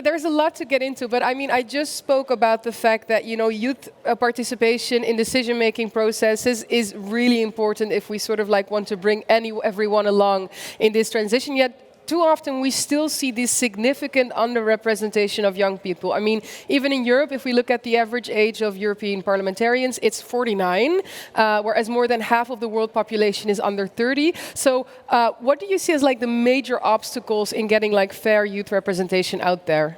Eliza, there's a lot to get into, but I mean, I just spoke about the fact that, youth participation in decision-making processes is really important if we sort of like want to bring everyone along in this transition. Yet, too often we still see this significant underrepresentation of young people. I mean, even in Europe, if we look at the average age of European parliamentarians, it's 49, whereas more than half of the world population is under 30. So what do you see as like the major obstacles in getting like fair youth representation out there?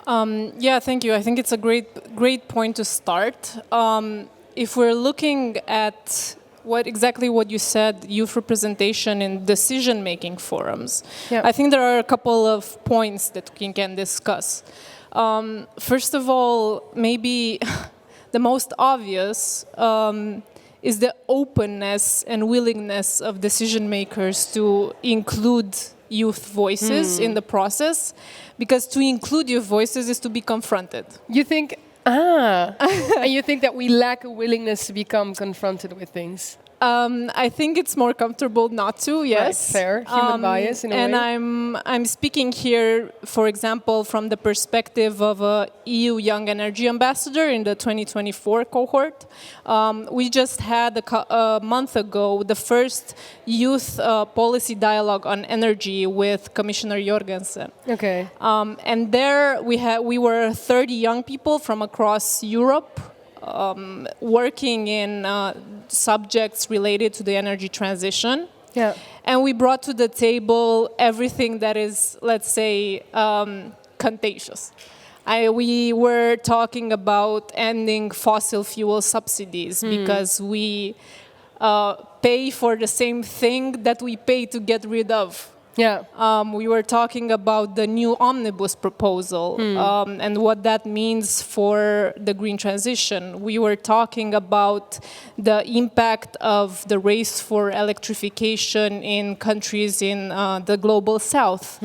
Yeah, thank you. I think it's a great point to start. If we're looking at exactly what you said, youth representation in decision-making forums. Yeah. I think there are a couple of points that we can discuss. First of all, maybe the most obvious is the openness and willingness of decision makers to include youth voices in the process, because to include youth voices is to be confronted. You think and you think that we lack a willingness to become confronted with things? I think it's more comfortable not to, yes. Right, fair. Human bias in a way. And I'm speaking here, for example, from the perspective of a EU Young Energy Ambassador in the 2024 cohort. We just had a month ago the first youth policy dialogue on energy with Commissioner Jorgensen. Okay. And there we were 30 young people from across Europe, working in subjects related to the energy transition. Yeah. And we brought to the table everything that is, let's say, contagious. We were talking about ending fossil fuel subsidies because we pay for the same thing that we pay to get rid of. Yeah. We were talking about the new omnibus proposal and what that means for the green transition. We were talking about the impact of the race for electrification in countries in the global south.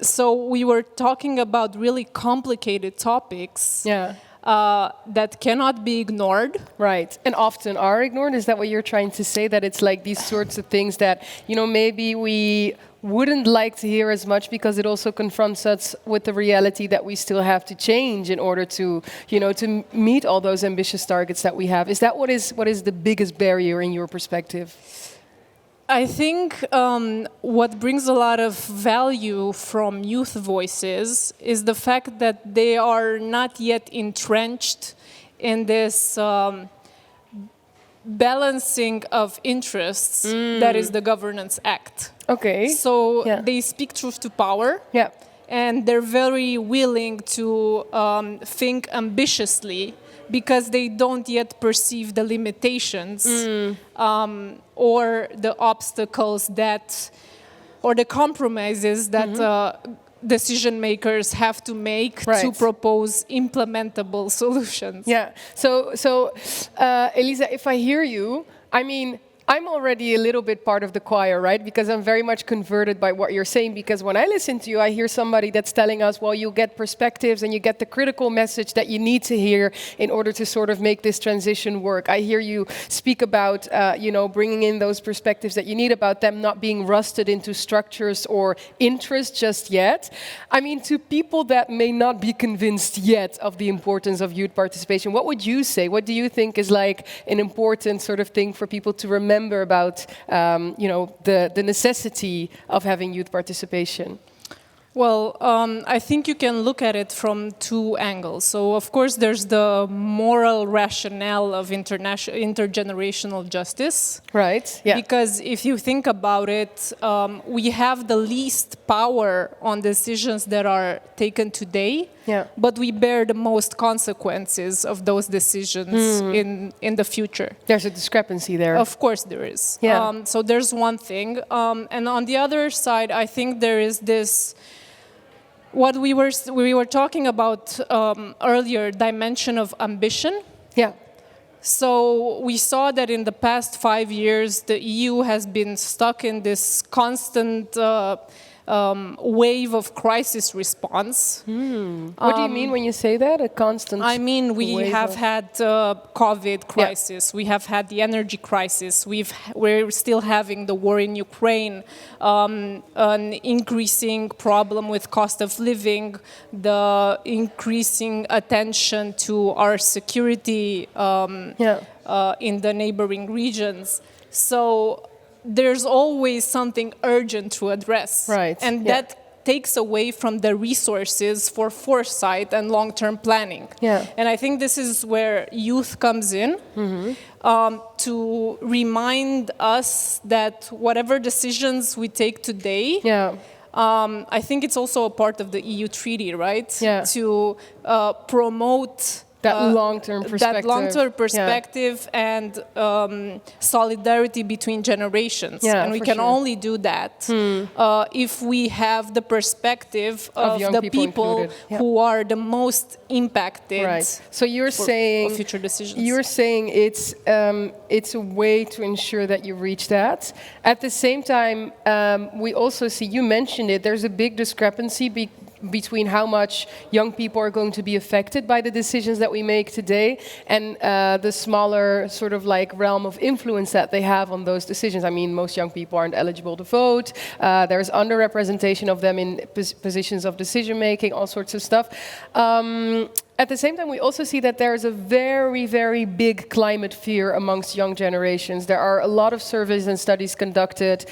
So we were talking about really complicated topics. Yeah. That cannot be ignored. Right, and often are ignored. Is that what you're trying to say? That it's like these sorts of things that, maybe we wouldn't like to hear as much because it also confronts us with the reality that we still have to change in order to, to meet all those ambitious targets that we have. Is that what is the biggest barrier in your perspective? I think what brings a lot of value from youth voices is the fact that they are not yet entrenched in this balancing of interests that is the Governance Act. Okay. So they speak truth to power. Yeah. And they're very willing to think ambitiously because they don't yet perceive the limitations or the obstacles or the compromises that decision makers have to make to propose implementable solutions. Yeah. So Eliza, if I hear you, I mean, I'm already a little bit part of the choir, right? Because I'm very much converted by what you're saying. Because when I listen to you, I hear somebody that's telling us, well, you get perspectives and you get the critical message that you need to hear in order to sort of make this transition work. I hear you speak about, bringing in those perspectives that you need, about them not being rusted into structures or interests just yet. I mean, to people that may not be convinced yet of the importance of youth participation, what would you say? What do you think is like an important sort of thing for people to remember about the necessity of having youth participation? Well, I think you can look at it from two angles. So, of course, there's the moral rationale of intergenerational justice. Right, yeah. Because if you think about it, we have the least power on decisions that are taken today, but we bear the most consequences of those decisions in the future. There's a discrepancy there. Of course there is. Yeah. So there's one thing. And on the other side, I think there is this... What we were talking about earlier, dimension of ambition. Yeah. So we saw that in the past 5 years, the EU has been stuck in this constant wave of crisis response. What do you mean when you say that? A constant I mean, we wave have of- had COVID crisis. We have had the energy crisis. We're still having the war in Ukraine, an increasing problem with cost of living, the increasing attention to our security in the neighboring regions. So there's always something urgent to address. Right. And that takes away from the resources for foresight and long-term planning. Yeah. And I think this is where youth comes in, to remind us that whatever decisions we take today, I think it's also a part of the EU treaty, right? Yeah. To promote that long-term perspective. That long-term perspective and solidarity between generations. And we can only do that if we have the perspective of the people who are the most impacted. Right. So you're saying future decisions. You're saying it's a way to ensure that you reach that. At the same time, we also see, you mentioned it, there's a big discrepancy between how much young people are going to be affected by the decisions that we make today and the smaller sort of like realm of influence that they have on those decisions. I mean, most young people aren't eligible to vote. There's underrepresentation of them in positions of decision making, all sorts of stuff. At the same time, we also see that there's a very, very big climate fear amongst young generations. There are a lot of surveys and studies conducted.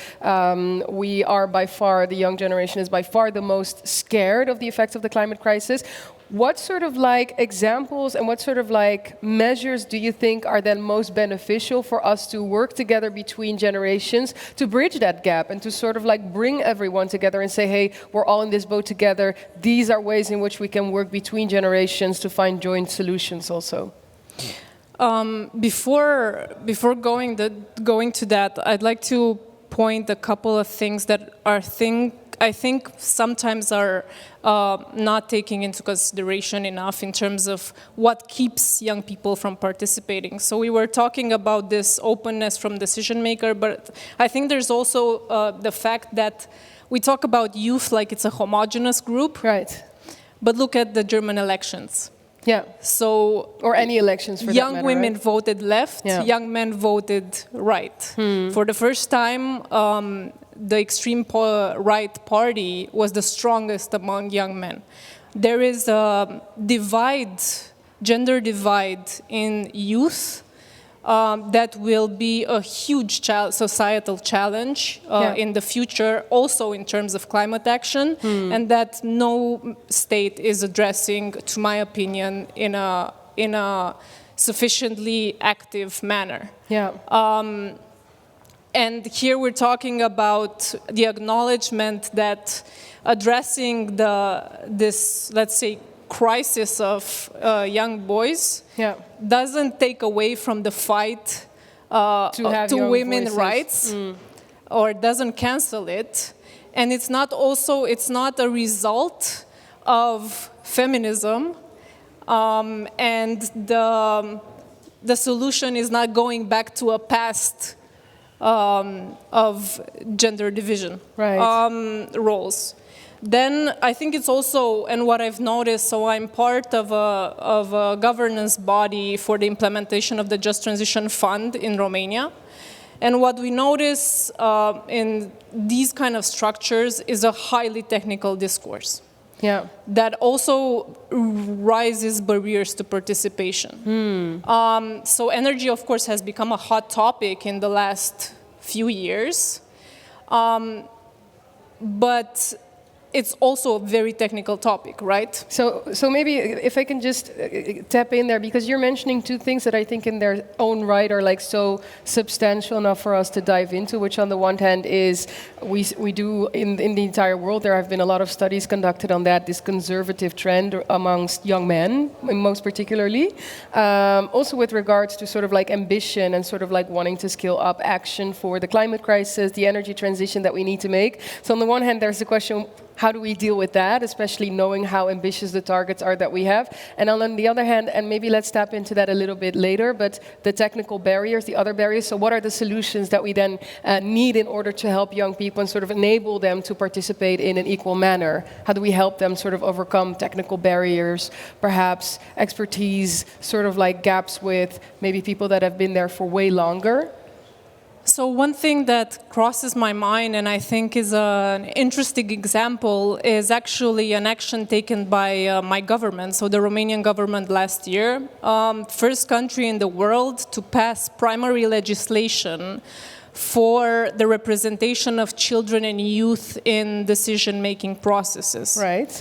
We are by far, the young generation is by far the most scared of the effects of the climate crisis. What sort of like examples and what sort of like measures do you think are then most beneficial for us to work together between generations to bridge that gap and to sort of like bring everyone together and say, hey, we're all in this boat together. These are ways in which we can work between generations to find joint solutions also. Before going to that, I'd like to point a couple of things that I think sometimes are not taking into consideration enough in terms of what keeps young people from participating. So we were talking about this openness from decision maker, but I think there's also the fact that we talk about youth like it's a homogeneous group. Right. But look at the German elections. Yeah. So, or any elections for that young matter, women right? voted left, young men voted right. For the first time, the extreme right party was the strongest among young men. There is a divide, gender divide in youth that will be a huge societal challenge in the future, also in terms of climate action, and that no state is addressing, to my opinion, in a sufficiently active manner. Yeah. And here we're talking about the acknowledgement that addressing this, let's say, crisis of young boys doesn't take away from the fight to women's rights or doesn't cancel it. And it's not a result of feminism, and the solution is not going back to a past of gender division roles. Then I think it's also, and what I've noticed, so I'm part of a governance body for the implementation of the Just Transition Fund in Romania. And what we notice in these kind of structures is a highly technical discourse. That also rises barriers to participation. So energy, of course, has become a hot topic in the last few years. But it's also a very technical topic, right? So maybe if I can just tap in there, because you're mentioning two things that I think in their own right are like so substantial enough for us to dive into, which on the one hand is we do in the entire world, there have been a lot of studies conducted on that, this conservative trend amongst young men, most particularly. Also with regards to sort of like ambition and sort of like wanting to scale up action for the climate crisis, the energy transition that we need to make. So on the one hand, there's the question, how do we deal with that, especially knowing how ambitious the targets are that we have? And on the other hand, and maybe let's tap into that a little bit later, but the technical barriers, the other barriers, so what are the solutions that we then need in order to help young people and sort of enable them to participate in an equal manner? How do we help them sort of overcome technical barriers, perhaps expertise, sort of like gaps with maybe people that have been there for way longer? So one thing that crosses my mind, and I think is an interesting example, is actually an action taken by my government, so the Romanian government last year. First country in the world to pass primary legislation for the representation of children and youth in decision-making processes. Right.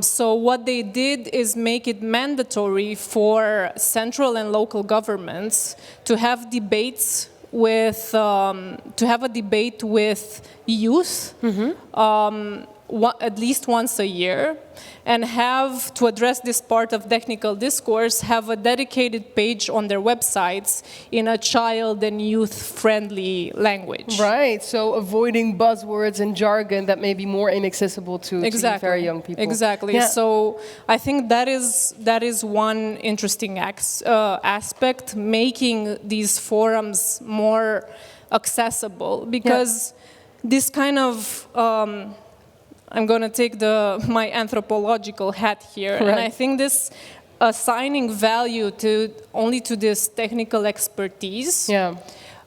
So what they did is make it mandatory for central and local governments to have debates with a debate with youth at least once a year, and have, to address this part of technical discourse, have a dedicated page on their websites in a child and youth-friendly language. Right, so avoiding buzzwords and jargon that may be more inaccessible to very young people. Exactly. Yeah. So I think that is one interesting aspect, making these forums more accessible, because this kind of I'm going to take my anthropological hat here, and I think this assigning value only to this technical expertise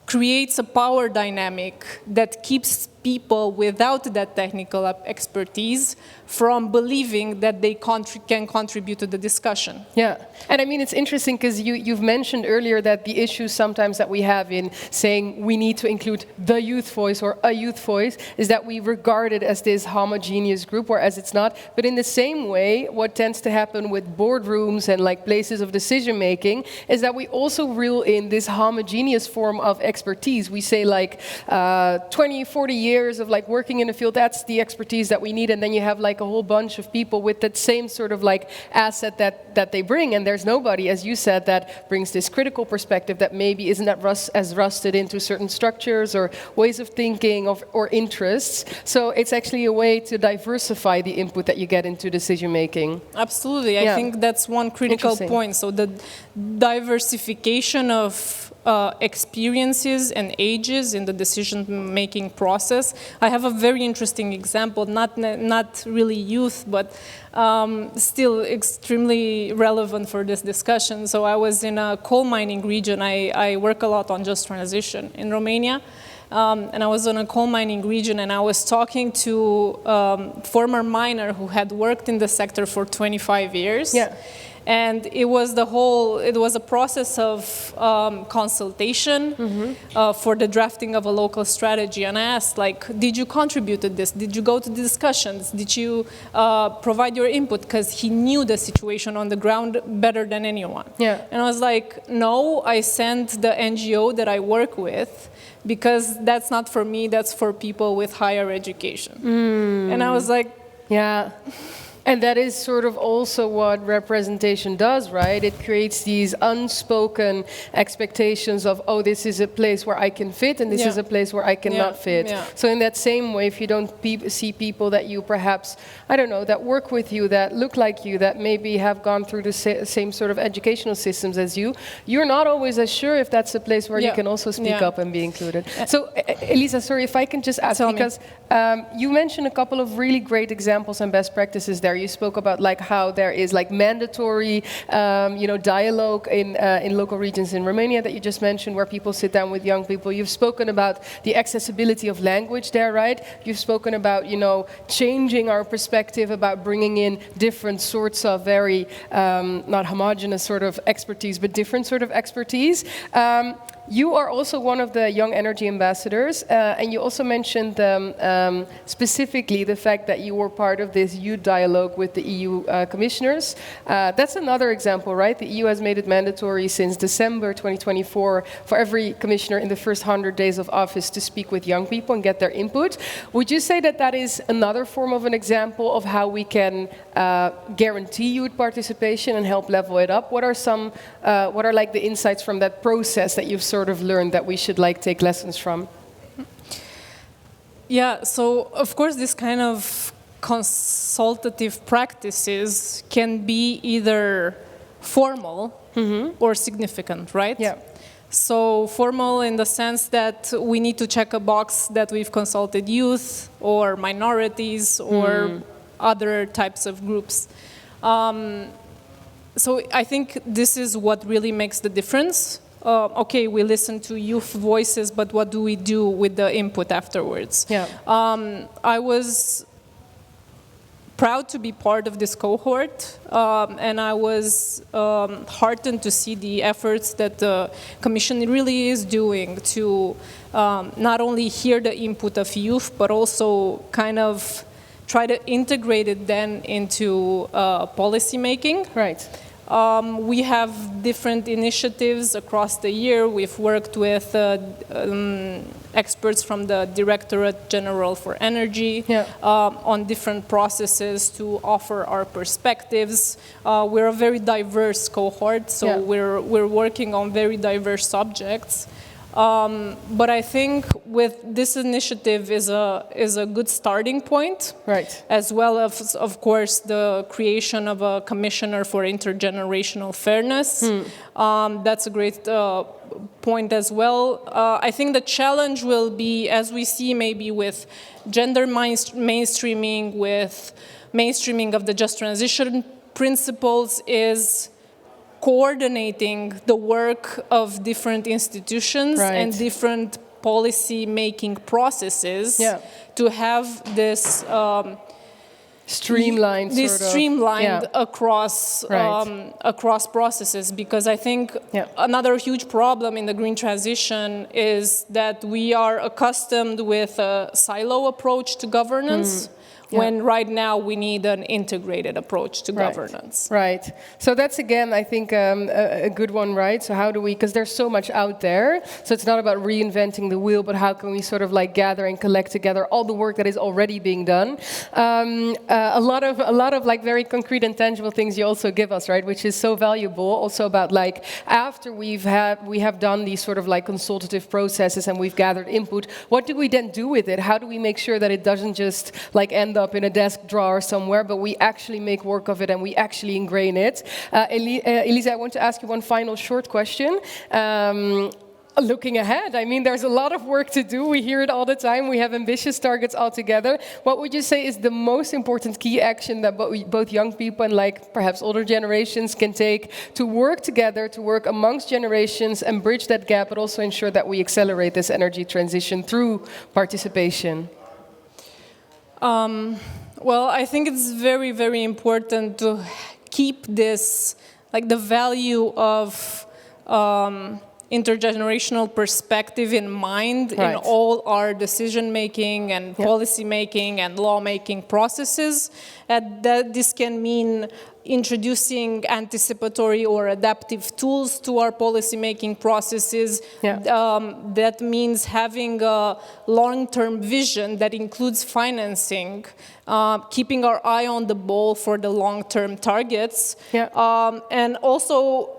creates a power dynamic that keeps people without that technical expertise from believing that they can contribute to the discussion. Yeah, and I mean, it's interesting because you've mentioned earlier that the issues sometimes that we have in saying we need to include the youth voice or a youth voice is that we regard it as this homogeneous group, whereas it's not. But in the same way, what tends to happen with boardrooms and like places of decision making is that we also reel in this homogeneous form of expertise. We say like 20, 40 years of like working in the field, that's the expertise that we need, and then you have like a whole bunch of people with that same sort of like asset that they bring, and there's nobody, as you said, that brings this critical perspective that maybe isn't as rusted into certain structures or ways of thinking or interests. So it's actually a way to diversify the input that you get into decision making. Absolutely, I think that's one critical point. So the diversification of experiences and ages in the decision-making process. I have a very interesting example, not really youth, but still extremely relevant for this discussion. So I was in a coal mining region. I work a lot on just transition in Romania. And I was in a coal mining region, and I was talking to a former miner who had worked in the sector for 25 years. Yeah. And it was a process of consultation for the drafting of a local strategy. And I asked, like, did you contribute to this? Did you go to the discussions? Did you provide your input? Because he knew the situation on the ground better than anyone. Yeah. And I was like, no, I sent the NGO that I work with, because that's not for me, that's for people with higher education. And I was like, yeah. And that is sort of also what representation does, right? It creates these unspoken expectations of, oh, this is a place where I can fit, and this is a place where I cannot fit. Yeah. So in that same way, if you don't see people that you perhaps, I don't know, that work with you, that look like you, that maybe have gone through the same sort of educational systems as you, you're not always as sure if that's a place where you can also speak up and be included. So, Eliza, sorry, if I can just ask, because you mentioned a couple of really great examples and best practices there. You spoke about like how there is like mandatory, dialogue in local regions in Romania that you just mentioned, where people sit down with young people. You've spoken about the accessibility of language there, right? You've spoken about, changing our perspective about bringing in different sorts of very not homogenous sort of expertise, but different sort of expertise. You are also one of the Young Energy Ambassadors, and you also mentioned specifically the fact that you were part of this youth dialogue with the EU commissioners. That's another example, right? The EU has made it mandatory since December 2024 for every commissioner in the first 100 days of office to speak with young people and get their input. Would you say that that is another form of an example of how we can guarantee youth participation and help level it up? What are like the insights from that process that you've sort of learned that we should like take lessons from? Yeah, so of course this kind of consultative practices can be either formal or significant, right? Yeah. So formal in the sense that we need to check a box that we've consulted youth or minorities or other types of groups. So I think this is what really makes the difference. Okay, we listen to youth voices, but what do we do with the input afterwards? Yeah. I was proud to be part of this cohort, and I was heartened to see the efforts that the Commission really is doing to not only hear the input of youth, but also kind of try to integrate it then into policy making. Right. We have different initiatives across the year. We've worked with experts from the Directorate General for Energy on different processes to offer our perspectives. We're a very diverse cohort, so we're working on very diverse subjects. But I think with this initiative is a good starting point, right? As well as, of course, the creation of a commissioner for intergenerational fairness. That's a great point as well. I think the challenge will be, as we see maybe with gender mainstreaming, with mainstreaming of the just transition principles, is coordinating the work of different institutions and different policy-making processes to have this streamlined across across processes. Because I think another huge problem in the green transition is that we are accustomed with a silo approach to governance. When right now we need an integrated approach to governance. Right. So that's, again, I think a good one, right? So how do we, because there's so much out there, so it's not about reinventing the wheel, but how can we sort of like gather and collect together all the work that is already being done. A lot of like very concrete and tangible things you also give us, right? Which is so valuable. Also about like after we have done these sort of like consultative processes and we've gathered input, what do we then do with it? How do we make sure that it doesn't just like end up in a desk drawer somewhere, but we actually make work of it and we actually ingrain it? Eliza, I want to ask you one final short question. Looking ahead, I mean, there's a lot of work to do. We hear it all the time. We have ambitious targets all together. What would you say is the most important key action that both young people and like perhaps older generations can take to work together, to work amongst generations and bridge that gap, but also ensure that we accelerate this energy transition through participation? Well, I think it's very, very important to keep this, like the value of intergenerational perspective in mind in all our decision-making and policy-making and law-making processes. And that this can mean introducing anticipatory or adaptive tools to our policy-making processes. That means having a long-term vision that includes financing, keeping our eye on the ball for the long-term targets, and also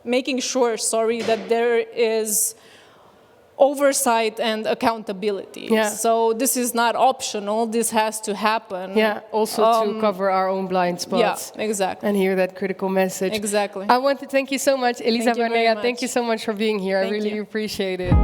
making sure, that there is oversight and accountability. So this is not optional, this has to happen. Also to cover our own blind spots. Exactly. And hear that critical message. Exactly. I want to thank you so much, Eliza Barnea. Thank you so much for being here. I really appreciate it.